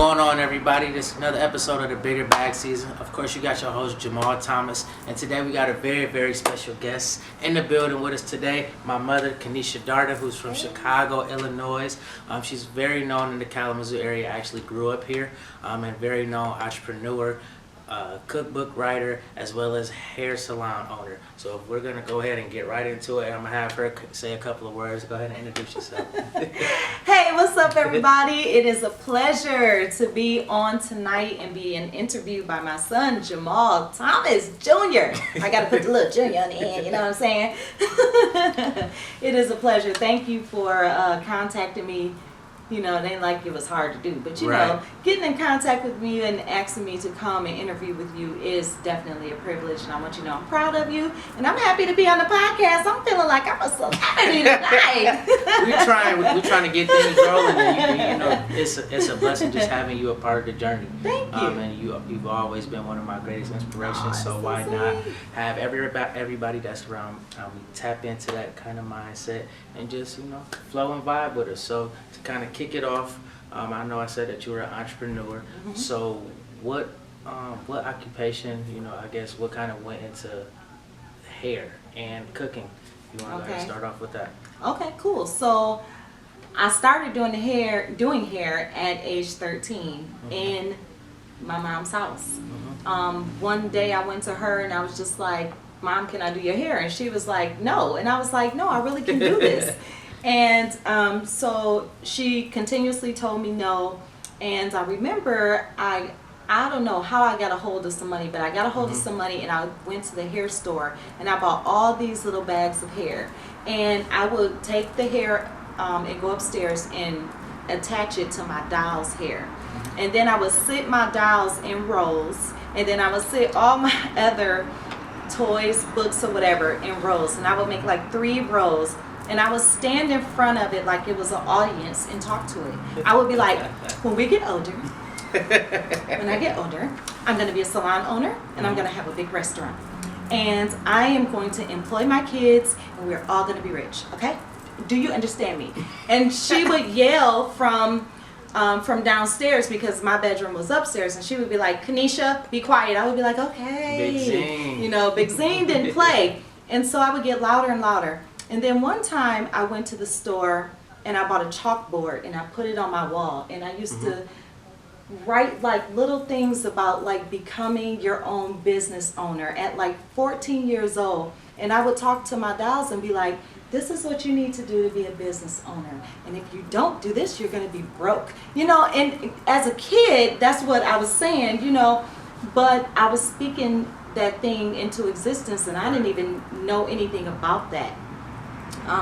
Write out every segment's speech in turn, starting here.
going on, everybody? This is another episode of the BiggerBag Season. Of course, you got your host, Jamaal Thomas. And today we got a very, very special guest in the building with us today. My mother, Keneisha Darden, who's from Chicago, Illinois. She's very known in the Kalamazoo area. I actually grew up here. And very known entrepreneur, cookbook writer, as well as hair salon owner. So we're going to go ahead and get right into it. I'm going to have her say a couple of words. Go ahead and introduce yourself. Hey, what's up, everybody? It is a pleasure to be on tonight and be interviewed by my son, Jamaal Thomas Jr. I got to put the little junior on the end, you know what I'm saying? It is a pleasure. Thank you for contacting me. You know, it ain't like it was hard to do, but you know, getting in contact with me and asking me to come and interview with you is definitely a privilege, and I want you to know I'm proud of you, and I'm happy to be on the podcast. I'm feeling like I'm a celebrity tonight. We're trying to get things rolling, and you know, it's a blessing just having you a part of the journey. Thank you. And you've always been one of my greatest inspirations. So why not have everybody that's around tap into that kind of mindset and just flow and vibe with us. So to kind of kick it off, I know I said that you were an entrepreneur. Mm-hmm. So what occupation, I guess what kind of went into hair and cooking? You want to start off with that? Okay, cool. So I started doing hair at age 13 in my mom's house. Mm-hmm. One day I went to her and I was just like, "Mom, can I do your hair?" And she was like, "No." And I was like, "No, I really can do this." And so she continuously told me no. And I remember I don't know how I got a hold of some money, but I got a hold of some money and I went to the hair store and I bought all these little bags of hair. And I would take the hair and go upstairs and attach it to my doll's hair. And then I would sit my dolls in rows, and then I would sit all my other toys, books, or whatever in rows. And I would make like 3 rows. And I would stand in front of it like it was an audience and talk to it. I would be like, when we get older, when I get older, I'm going to be a salon owner and I'm going to have a big restaurant. And I am going to employ my kids and we're all going to be rich, okay? Do you understand me? And she would yell from downstairs because my bedroom was upstairs, and she would be like, "Keneisha, be quiet." I would be like, "Okay." Big Zine. Big Zine didn't play. And so I would get louder and louder. And then one time I went to the store and I bought a chalkboard and I put it on my wall, and I used to write like little things about like becoming your own business owner at like 14 years old. And I would talk to my dolls and be like, "This is what you need to do to be a business owner. And if you don't do this, you're going to be broke." And as a kid, that's what I was saying, but I was speaking that thing into existence, and I didn't even know anything about that.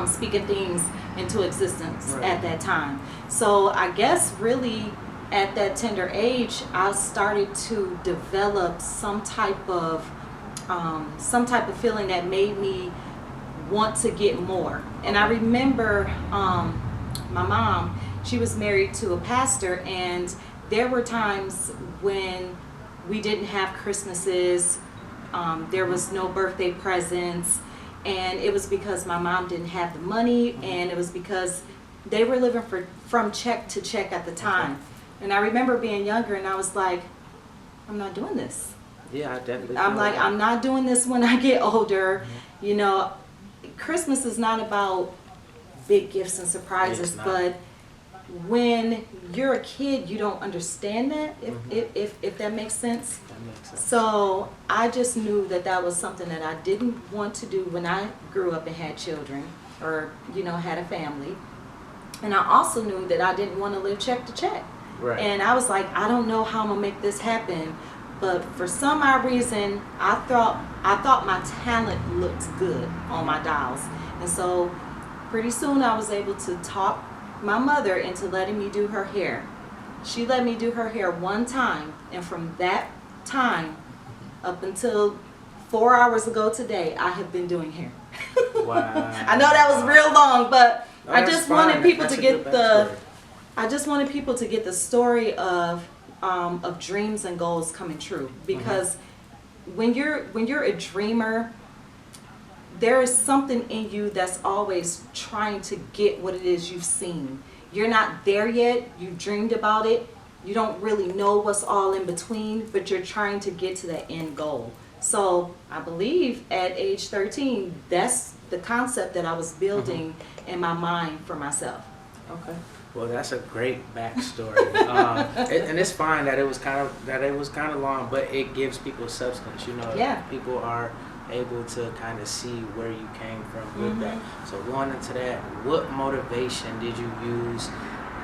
Speaking things into existence at that time. So I guess really at that tender age, I started to develop some type of feeling that made me want to get more. And I remember my mom, she was married to a pastor, and there were times when we didn't have Christmases, there was no birthday presents, and it was because my mom didn't have the money, and it was because they were living from check to check at the time. And I remember being younger and I was like, I'm not doing this. Yeah, I definitely. I'm like, I'm not doing this when I get older. Christmas is not about big gifts and surprises, but when you're a kid, you don't understand that, if that makes sense. That makes sense. So I just knew that was something that I didn't want to do when I grew up and had children, or had a family. And I also knew that I didn't want to live check to check. Right. And I was like, I don't know how I'm gonna make this happen, but for some odd reason, I thought my talent looked good on my dolls. And so pretty soon I was able to talk my mother into letting me do her hair. She let me do her hair one time, and from that time up until 4 hours ago today, I have been doing hair. Wow. I know that was real long, but no, I just wanted people to get the the story of dreams and goals coming true. Because when you're a dreamer, there is something in you that's always trying to get what it is you've seen. You're not there yet, you dreamed about it, you don't really know what's all in between, but you're trying to get to that end goal. So I believe at age 13, that's the concept that I was building in my mind for myself. Okay. Well, that's a great backstory, and it's fine that it was kind of long, but it gives people substance. You know, Yeah. people are able to kind of see where you came from with that. So going into that, what motivation did you use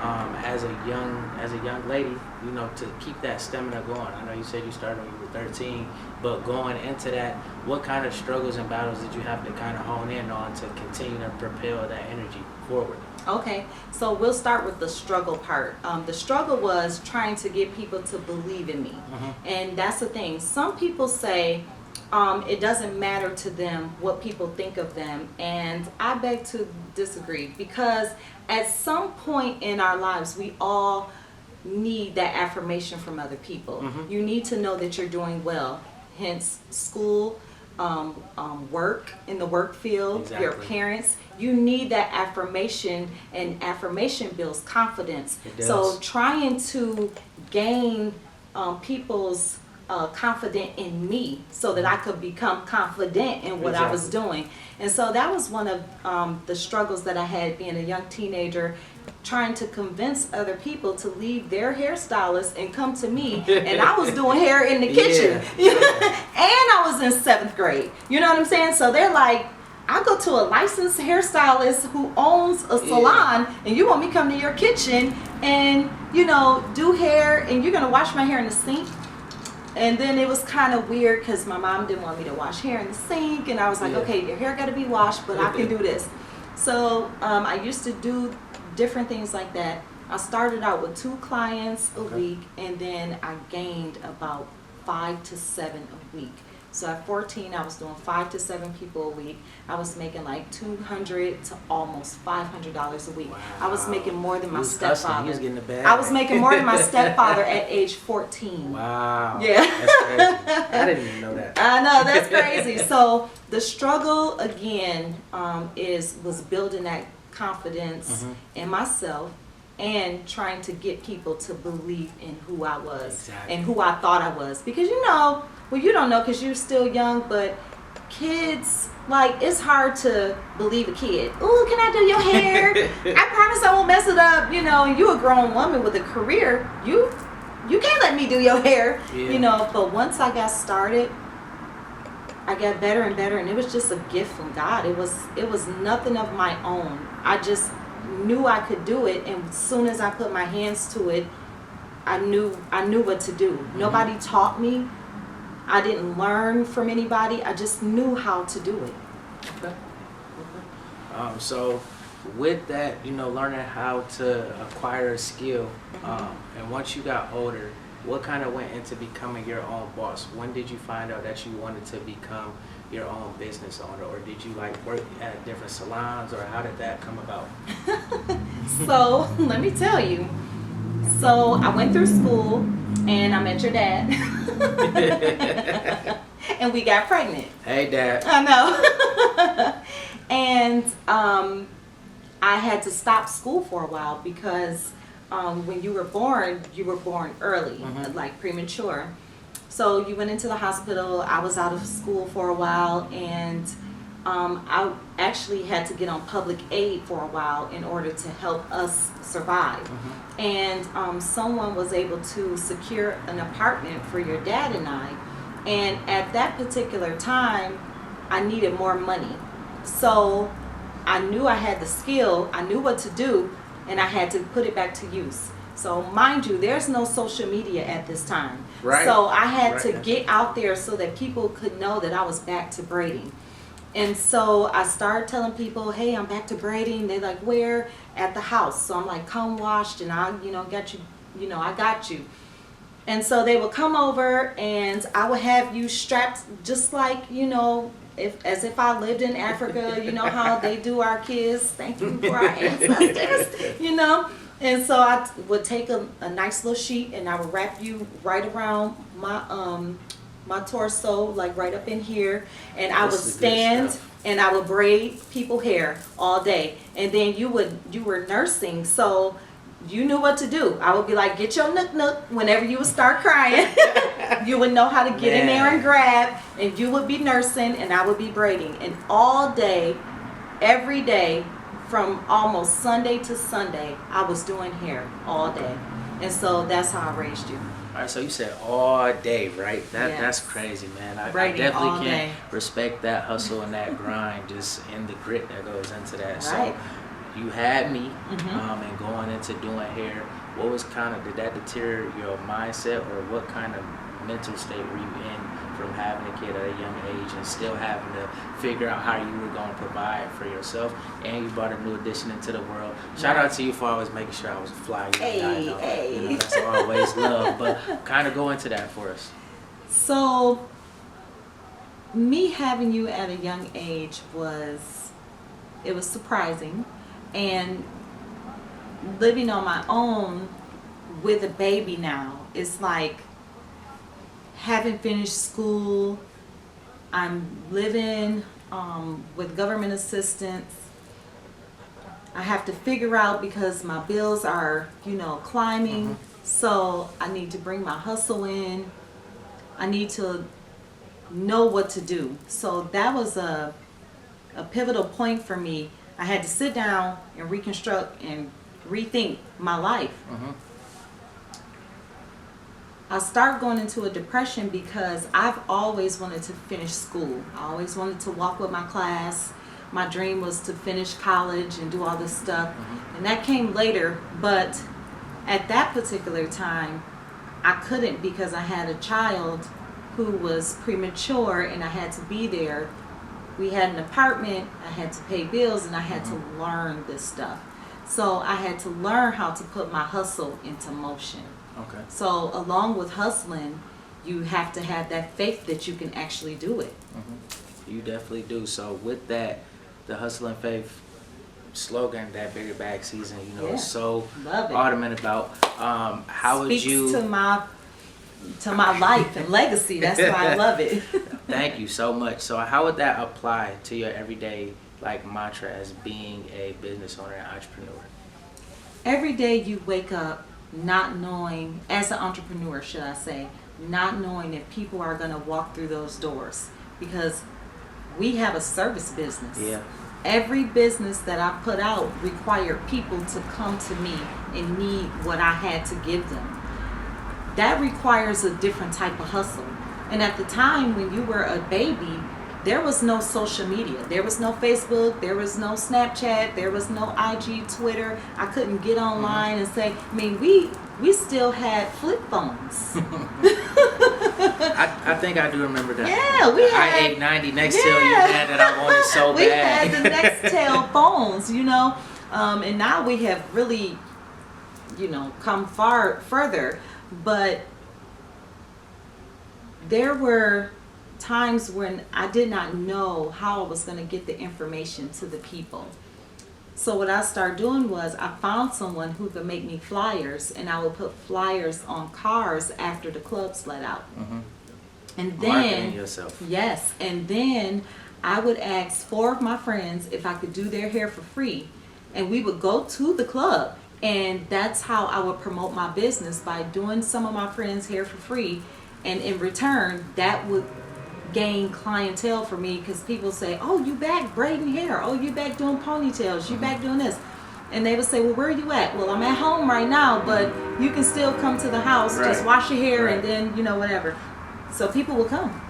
as a young lady, you know, to keep that stamina going? I know you said you started when you were 13, but going into that, what kind of struggles and battles did you have to kind of hone in on to continue to propel that energy forward? Okay, so we'll start with the struggle part. The struggle was trying to get people to believe in me. And that's the thing. Some people say it doesn't matter to them what people think of them. And I beg to disagree, because at some point in our lives, we all need that affirmation from other people. You need to know that you're doing well. Hence, school, work in the work field, Exactly. your parents. You need that affirmation, and affirmation builds confidence. It does. So trying to gain people's confidence in me so that I could become confident in what I was doing. And so that was one of the struggles that I had being a young teenager, trying to convince other people to leave their hairstylist and come to me. And I was doing hair in the kitchen. And I was in 7th grade. You know what I'm saying? So they're like, I go to a licensed hairstylist who owns a salon, and you want me to come to your kitchen and, you know, do hair, and you're going to wash my hair in the sink? And then it was kind of weird because my mom didn't want me to wash hair in the sink, and I was like, okay, your hair got to be washed, but I can do this. So I used to do different things like that. I started out with 2 clients a week, and then I gained about 5 to 7 a week. So at 14, I was doing 5 to 7 people a week. I was making like $200 to almost $500 a week. Wow. I was making more than my Hustling. stepfather. He was getting the bag. I was making more than my stepfather at age 14. Wow. Yeah. That's crazy. I didn't even know that. I know, that's crazy. So the struggle again was building that confidence in myself, and trying to get people to believe in who I was and who I thought I was. Because you know, well, you don't know because you're still young, but kids, like, it's hard to believe a kid. Ooh, can I do your hair? I promise I won't mess it up. You know, and you a grown woman with a career. You can't let me do your hair. Yeah. You know, but once I got started, I got better and better, and it was just a gift from God. It was nothing of my own. I just knew I could do it, and as soon as I put my hands to it, I knew what to do. Nobody taught me. I didn't learn from anybody. I just knew how to do it. Okay. So with that, you know, learning how to acquire a skill, and once you got older, what kind of went into becoming your own boss? When did you find out that you wanted to become your own business owner, or did you like work at different salons, or how did that come about? So let me tell you. So I went through school, and I met your dad, and we got pregnant. Hey, Dad. I know. And I had to stop school for a while because when you were born early, like premature. So you went into the hospital. I was out of school for a while, and I actually had to get on public aid for a while in order to help us survive. And someone was able to secure an apartment for your dad and I. And at that particular time, I needed more money. So I knew I had the skill, I knew what to do, and I had to put it back to use. So mind you, there's no social media at this time. Right. So I had to get out there so that people could know that I was back to braiding. And so I started telling people, hey, I'm back to braiding. They're like, where? At the house. So I'm like, come washed, and I'll, get you, I got you. And so they would come over, and I would have you strapped just like, as if I lived in Africa. You know how they do our kids. Thank you for our ancestors, And so I would take a nice little sheet, and I would wrap you right around my torso, like right up in here, and I would stand and I would braid people hair all day. And then you were nursing, so you knew what to do. I would be like, get your nook whenever you would start crying. You would know how to get in there and grab, and you would be nursing and I would be braiding. And all day, every day, from almost Sunday to Sunday, I was doing hair all day. And so that's how I raised you. All right, so you said all day, right? That's crazy, man. I definitely can respect that hustle and that grind, just in the grit that goes into that. Right. So you had me, and going into doing hair, what was did that deter your mindset, or what kind of mental state were you in from having a kid at a young age and still having to figure out how you were going to provide for yourself, and you brought a new addition into the world? Shout out to you for always making sure I was a fly guy. You know, that's always love, but kind of go into that for us. So me having you at a young age was surprising, and living on my own with a baby now, it's like, haven't finished school, I'm living with government assistance. I have to figure out, because my bills are, climbing, so I need to bring my hustle in. I need to know what to do. So that was a pivotal point for me. I had to sit down and reconstruct and rethink my life. I started going into a depression because I've always wanted to finish school. I always wanted to walk with my class. My dream was to finish college and do all this stuff. And that came later, but at that particular time, I couldn't, because I had a child who was premature and I had to be there. We had an apartment, I had to pay bills, and I had to learn this stuff. So I had to learn how to put my hustle into motion. Okay. So along with hustling, you have to have that faith that you can actually do it. You definitely do. So with that, the hustle and faith slogan that BiggerBag Szn, is so adamant about. How would you? Speaks to my life and legacy. That's why I love it. Thank you so much. So how would that apply to your everyday mantra as being a business owner and entrepreneur? Every day you wake up not knowing, as an entrepreneur, should I say, not knowing if people are going to walk through those doors, because we have a service business. Yeah. Every business that I put out required people to come to me and need what I had to give them. That requires a different type of hustle. And at the time when you were a baby, there was no social media. There was no Facebook. There was no Snapchat. There was no IG, Twitter. I couldn't get online and say, we still had flip phones. I think I do remember that. Yeah, we had i890 Nextel you had that I wanted so we bad. We had the Nextel phones, and now we have really, come further. But there were times when I did not know how I was going to get the information to the people. So what I started doing was I found someone who could make me flyers, and I would put flyers on cars after the clubs let out. And then marketing yourself. Yes, and then I would ask 4 of my friends if I could do their hair for free, and we would go to the club. And that's how I would promote my business, by doing some of my friends' hair for free, and in return that would gain clientele for me, because people say, oh, you back braiding hair, oh, you back doing ponytails, you back doing this, and they would say, well, where are you at? Well, I'm at home right now, but you can still come to the house, just wash your hair, and then whatever. So people will come.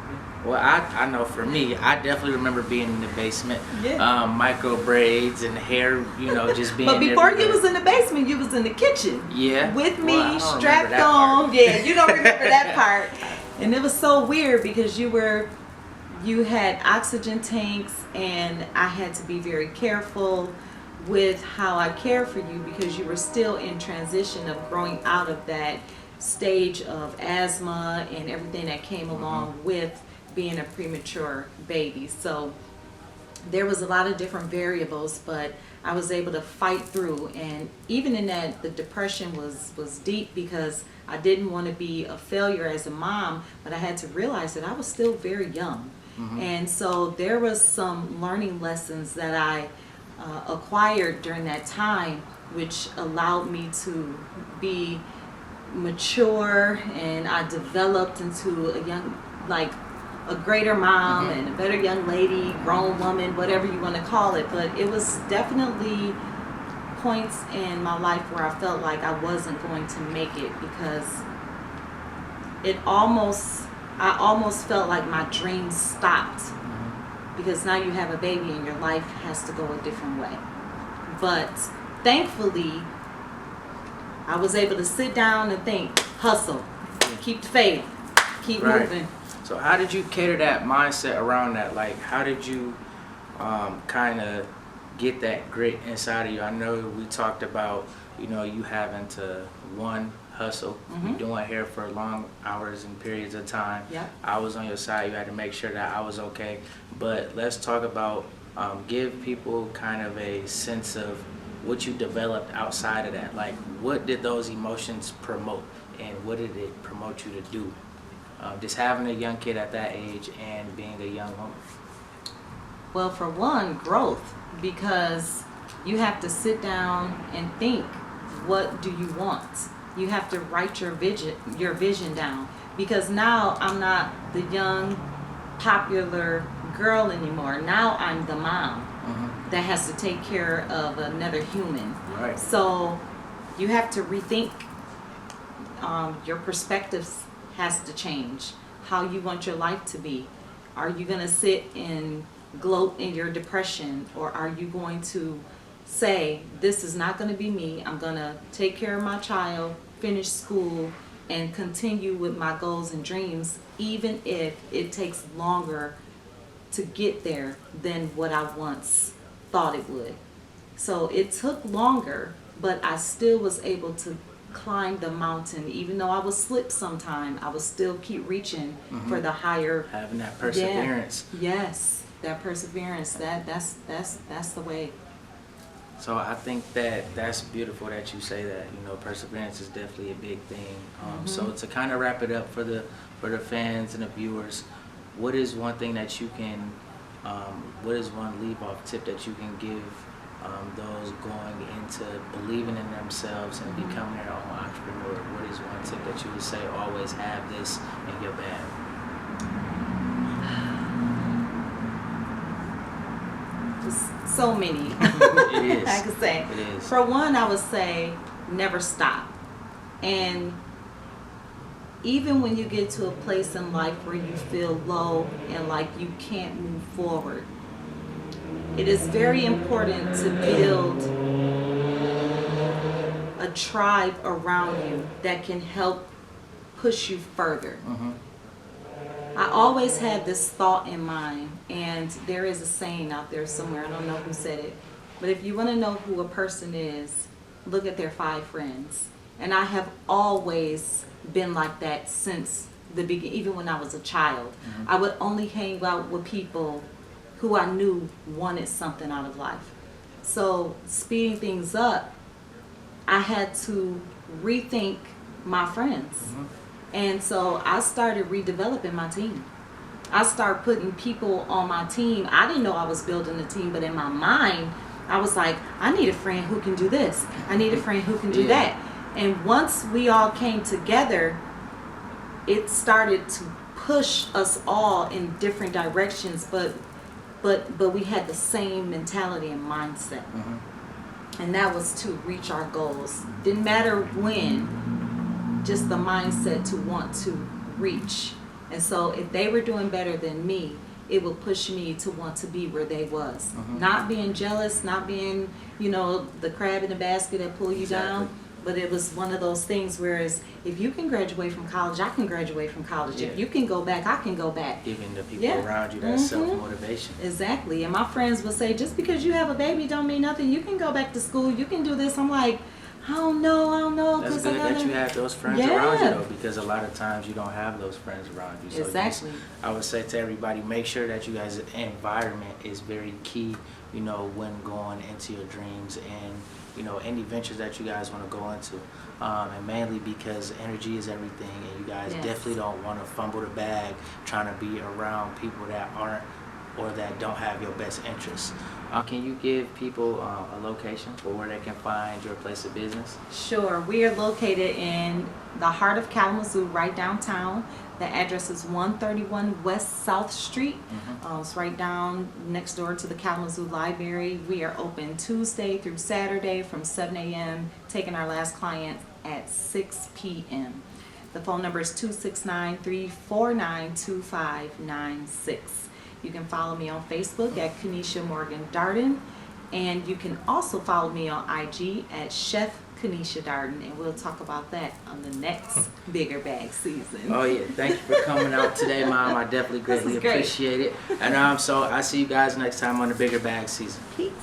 Well, I know for me, I definitely remember being in the basement, micro braids and hair, just being. But before everywhere. you was in the basement, you was in the kitchen. Yeah. With me, strapped on. Yeah, you don't remember that part. And it was so weird, because you had oxygen tanks, and I had to be very careful with how I care for you, because you were still in transition of growing out of that stage of asthma and everything that came along with being a premature baby. So there was a lot of different variables, but I was able to fight through. And even in that, the depression was deep, because I didn't want to be a failure as a mom, but I had to realize that I was still very young. And so there was some learning lessons that I acquired during that time, which allowed me to be mature, and I developed into a young, like a greater mom and a better young lady, grown woman, whatever you want to call it. But it was definitely points in my life where I felt like I wasn't going to make it, because I almost felt like my dreams stopped, because now you have a baby and your life has to go a different way. But thankfully, I was able to sit down and think, hustle, keep the faith, keep moving. So how did you cater that mindset around that? Like, how did you kind of get that grit inside of you? I know we talked about, you know, you having to, one, hustle, you doing hair for long hours and periods of time. I was on your side. You had to make sure that I was okay. But let's talk about, give people kind of a sense of what you developed outside of that. Like, what did those emotions promote, and what did it promote you to do? Just having a young kid at that age and being a young woman. Well, for one, growth, because you have to sit down and think, what do you want? You have to write your vision down, because now I'm not the young, popular girl anymore. Now I'm the mom that has to take care of another human. So you have to rethink. Your perspectives has to change. How you want your life to be. Are you going to sit and gloat in your depression, or are you going to say, this is not going to be me. I'm going to take care of my child, finish school, and continue with my goals and dreams, even if it takes longer to get there than what I once thought it would. So it took longer, but I still was able to climb the mountain. Even though I would slip sometime, I would still keep reaching for the higher. Having that perseverance. Yes, that perseverance. That's the way. So I think that that's beautiful that you say that. You know, perseverance is definitely a big thing. So to kind of wrap it up for the fans and the viewers, what is one thing that you can, what is one leave-off tip that you can give those going into believing in themselves and becoming their own entrepreneur? What is one tip that you would say, always have this in your bag? Just so many. It is. I could say. It is. For one, I would say never stop. And even when you get to a place in life where you feel low and like you can't move forward, it is very important to build a tribe around you that can help push you further. I always had this thought in mind, and there is a saying out there somewhere, I don't know who said it, but if you want to know who a person is, look at their 5 friends. And I have always been like that since the beginning, even when I was a child. I would only hang out with people who I knew wanted something out of life. So speeding things up, I had to rethink my friends. And so I started redeveloping my team. I started putting people on my team. I didn't know I was building a team, but in my mind, I was like, I need a friend who can do this. I need a friend who can do that. And once we all came together, it started to push us all in different directions, but we had the same mentality and mindset. And that was to reach our goals. Didn't matter when, just the mindset to want to reach. And so if they were doing better than me, it would push me to want to be where they was. Not being jealous, not being, you know, the crab in the basket that pull you down. But it was one of those things, whereas if you can graduate from college, I can graduate from college. If you can go back, I can go back. Giving the people around you that self-motivation. Exactly. And my friends would say, just because you have a baby don't mean nothing. You can go back to school. You can do this. I'm like, I don't know. That's good that you have those friends around you, though, because a lot of times you don't have those friends around you. So exactly. I would say to everybody, make sure that you guys' environment is very key, you know, when going into your dreams and, you know, any ventures that you guys want to go into. And mainly because energy is everything, and you guys definitely don't want to fumble the bag trying to be around people that aren't or that don't have your best interests. Can you give people a location for where they can find your place of business? Sure. We are located in the heart of Kalamazoo, right downtown. The address is 131 West South Street. It's right down next door to the Kalamazoo Library. We are open Tuesday through Saturday from 7 a.m., taking our last client at 6 p.m. The phone number is 269-349-2596. You can follow me on Facebook at Keneisha Morgan Darden, and you can also follow me on IG at Chef Keneisha Darden, and we'll talk about that on the next Bigger Bag season. Oh yeah, thank you for coming out today, Mom. I definitely greatly appreciate it. And so I see you guys next time on the Bigger Bag season. Peace.